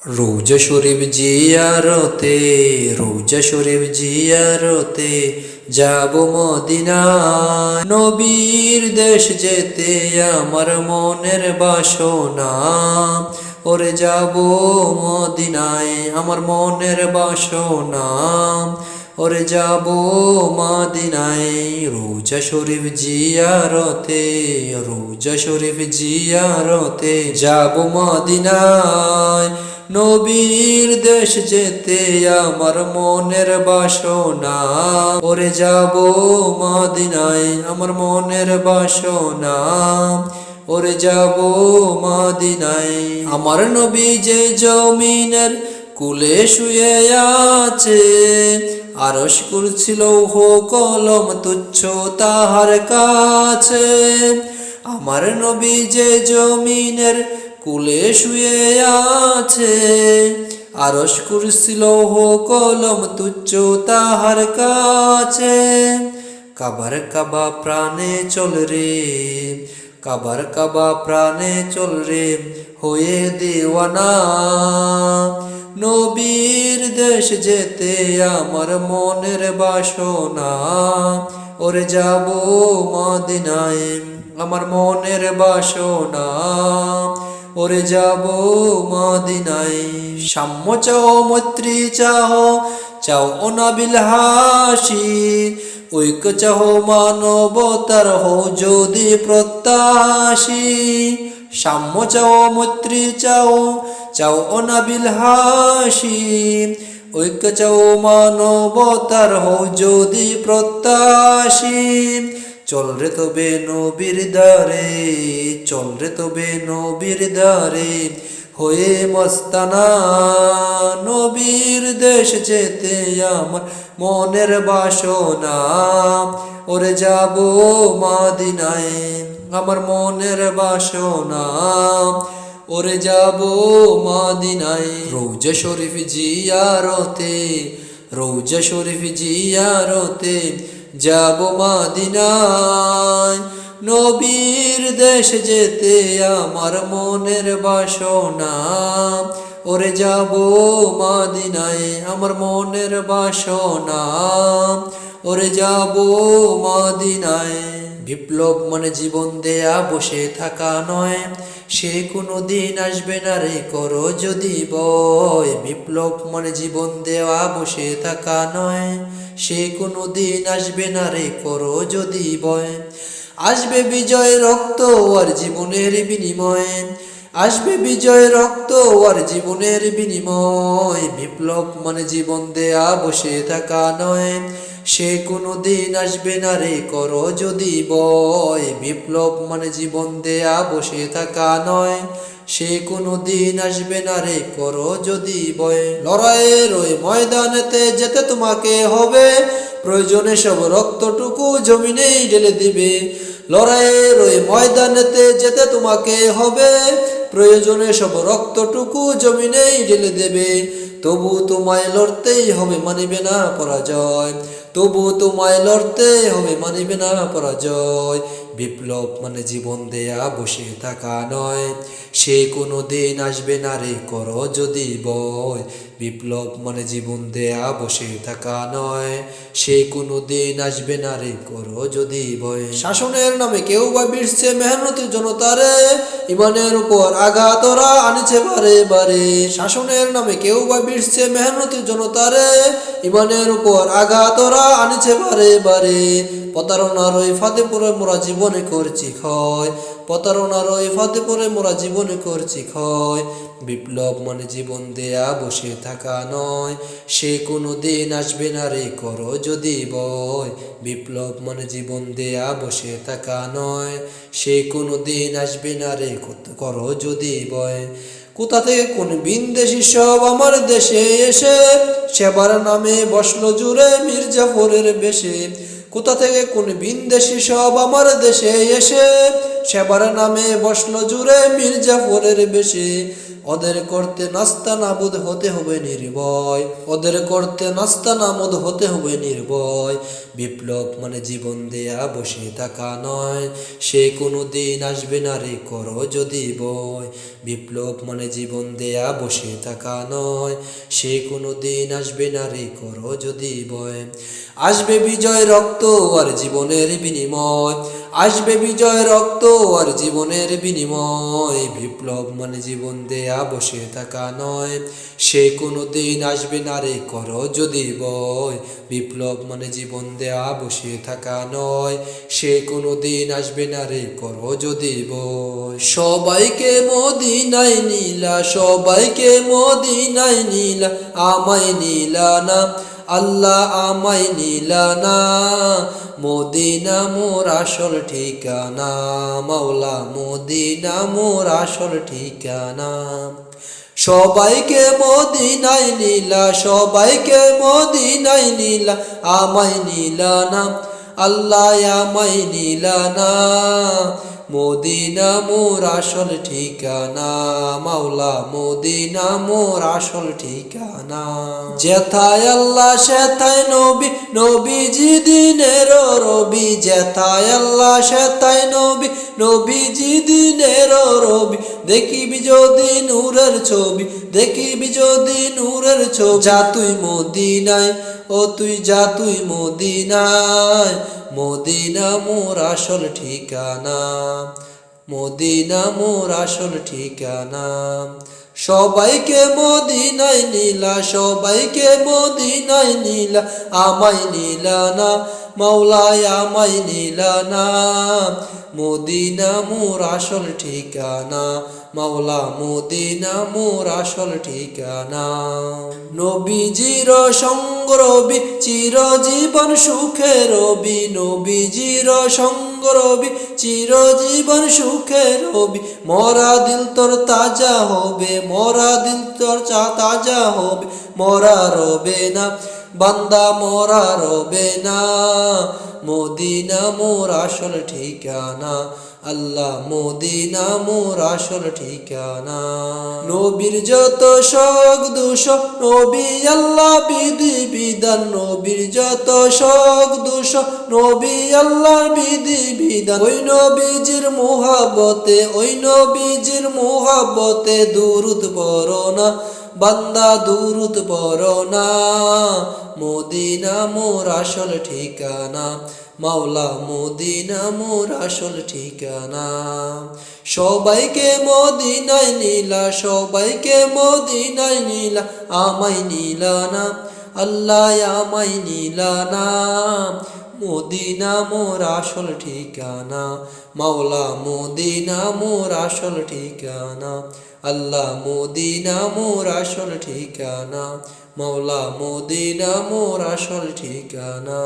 রোজা শরীফ জিয়ারতে, রোজা শরীফ জিয়ারতে যাব মদিনায়। নবীর দেশ যেতে আমার মনের বাসনা, ওরে যাব মদিনায় আমার মনের বাসনা, ওরে যাব মদিনায়। রোজা শরীফ জিয়ারতে, রোজা শরীফ জিয়ারতে যাব মদিনায়। নবীর দেশ যেতে আমার মনের বাসনা, ওরে যাব মদিনায় আমার মনের বাসনা, ওরে যাব মদিনায়। আমার নবী যে জমিনের কুলে শুয়ে আছে, আরশ কুরসি লৌহ কলম তুচ্ছ তাহার কাছে। আমার নবী যে জমিনের কুলে শুয়ে আছে, আরশ কুরসি লৌহ কলম তুচ্ছ তাহার কাছে। কাবার কাবা প্রাণে চল রে, কাবার কাবা প্রাণে চল রে হয়ে দেওয়ানা। নবীর দেশ যেতে আমার মনের বাসনা, ওরে যাব মদিনায় আমার মনের বাসনা, ওরে যাব মদিনায়। সাম্য চাও মৈত্রী চাও, চাও অনাবিল হাসি, ঐক্য চাও মানবতার হও যদি প্রত্যাশী। সাম্য চাও মৈত্রী চাও, চাও অনাবিল হাসি, ঐক্য চাও মানবতার হও যদি প্রত্যাশী। চল রে তবে নবীর দ্বারে, চল রে তবে নবীর দ্বারে হয়ে মস্তানা। নবীর দেশ যেতে আমার মনের বাসনা, ওরে যাব মদিনায় আমার মনের বাসনা, ওরে যাব মদিনায়। রোজা শরীফ জিয়ারতে, রোজা শরীফ জিয়ারতে যাব মদিনায়। নবীর দেশ যেতে আমার মনের বাসনা, ওরে যাব মদিনায় আমার মনের বাসনা, ওরে যাব মদিনায়। বিপ্লব মানে জীবন দেয়া বসে থাকা নয়, সে কোনো দিন আসবে না রে করো যদি বয়। বিপ্লব মানে জীবন দেওয়া বসে থাকা নয়, সে কোনো দিন আসবে না রে করো যদি বয়। আসবে বিজয় রক্ত আর জীবনের বিনিময়, আসবে বিজয় রক্ত আর জীবনের বিনিময়। বিপ্লব মানে জীবন দেয়া বসে থাকা নয়, সে কোনো দিন আসবে না রে করো যদি বয়। বিপ্লব মানে জীবন দেয়া বসে থাকা নয়, সে কোনো দিন আসবে না রে করো যদি বয়। লড়াইয়ের ওই ময়দানেতে যেতে তোমাকে হবে, প্রয়োজনে সব রক্তটুকু জমিনেই ঢেলে দিবে। লড়াইয়ের ওই ময়দানেতে যেতে তোমাকে হবে, প্রয়োজনে সব রক্তটুকু জমিনেই ঢেলে দেবে। তবু তোমায় লড়তেই হবে মানিবে না পরাজয়, তবু তোমায় লড়তে হবে মানিবে না পরাজয়। বিপ্লব মানে জীবন দেয়া বসে থাকা নয়, সে কোনো দিন আসবে না রে করো যদি বয়। বিপ্লব মানে জীবন দেয়া বসে থাকা নয়, সে কোনো দিন আসবে না রে করো যদি বয়। শাসনের নামে কেউ বা বিরছে মেহনতি জনতারে, ইমানের উপর আঘাত ওরা আনিছে বারে বারে। শাসনের নামে কেউ বা বিরছে মেহনতি জনতারে, ইমানের উপর আঘাত ওরা আনিছে বারে বারে। প্রতারণার ওই ফাঁদে পড়ে মোরা জীবনে করছি ক্ষয়, প্রতারণার ওই ফাঁদে পড়ে মোরা জীবনে করছি ক্ষয়। বিপ্লব মানে জীবন দেয়া বসে থাকা নয়, সে কোনো দিন আসবে না রে করো যদি বয়। বিপ্লব মানে জীবন দেয়া বসে থাকা নয়, সে কোনো দিন আসবে না রে করো যদি বয়। কোথা থেকে কোন বিন্দেশি সব আমার দেশে এসে, সেবার নামে বসলো জুড়ে মির্জাফরের বেশে। কোথা থেকে কোন বিন্দেশি সব আমার দেশে এসে, সেবার নামে বসলো জুড়ে মির্জাফরের বেশে। ওদের করতে নাস্তানাবুদ হতে হবে নির্ভয়, ওদের করতে নাস্তানাবুদ হতে হবে নির্ভয়। বিপ্লব মানে জীবন দেয়া বসে থাকা নয়, সে কোনো দিন আসবে না রে করো যদি বয়। বিপ্লব মানে জীবন দেয়া বসে থাকা নয়, সে কোনো দিন আসবে না রে করো যদি বয়। আসবে বিজয় রক্ত আর জীবনের বিনিময়, আসবে বিজয় রক্ত আর জীবনের বিনিময়। বিপ্লব মানে জীবন দেয়া বসে থাকা নয়, সে কোনো দিন আসবে না রে করো যদি বয়। বিপ্লব মানে জীবন দেয়া বসে থাকা নয়, সে কোনো দিন আসবে না রে করো যদি বয়। সবাইকে মদিনায় নিলা, সবাইকে মদিনায় নিলা, আমায় নিলা না আল্লাহ, আমায় নিলা না। মদিনা মোর আসল ঠিকানা, মাওলা মদিনা মোর আসল ঠিকানা। সবাইকে মদিনায় নিলা, সবাইকে মদিনায় নিলা, আমায় নিলা না আল্লাহ, আমায় নিলা না। মদিনা মোর আসল ঠিকানা, মাওলা মদিনা মোর আসল ঠিকানা। যেথায় আল্লাহ সেথায় নবী, নবীজি দিনের রবি। যেথায় আল্লাহ সেথায় নবী, নবীজি দিনের রবি। দেখিবি যদি নূরের ছবি, দেখিবি যদি নূরের ছবি। যা তুই মদিনায়, ও তুই যা তুই মদিনায়। মদিনা মোর আসল ঠিকানা, মদিনা মোর আসল ঠিকানা। সবাইকে মদিনায় নিলা, সবাইকে মদিনায় নিলা, আমায় নিলা না মাওলায়, আমায় নিলা না। মদিনা মোর আসল ঠিকানা, মাওলা মদিনা মোর আসল ঠিকানা। নবীজির সঙ্গ রবি, চিরজীবন সুখে রবি। নবীজির সঙ্গ রবি, চিরজীবন সুখে রবি। মরা দিল তোর তাজা হবে, মরা দিল তোর তাজা হবে। মরা রবে না বান্দা, মরা রবে না। মদিনা মোর আসল ঠিকানা, আল্লাহ মদিনা মোর আসল ঠিকানা। নবীর যত শোক দুষ, নবী আল্লাহ বিধি বিধান। নবীর যত শোক দুষ, নবী আল্লাহর বিধি বিধান। ওই নবীজির মুহাব্বতে, ওই নবীজির মুহাব্বতে দুরুদ পড়ো না বান্দা, দুরুদ পড়ো না। মদিনা মোর আসল ঠিকানা, মাওলা মদিনা মোর আসল ঠিকানা। সবাইকে মদিনায় নিলা, সবাইকে মদিনায় নিলা, আমায় নিলা না আল্লাহ, আমায় নিলা না। মদিনা মোর আসল ঠিকানা, মাওলা মদিনা মোর আসল ঠিকানা। আল্লাহ মদিনা মোর আসল ঠিকানা, মাওলা মদিনা মোর আসল ঠিকানা।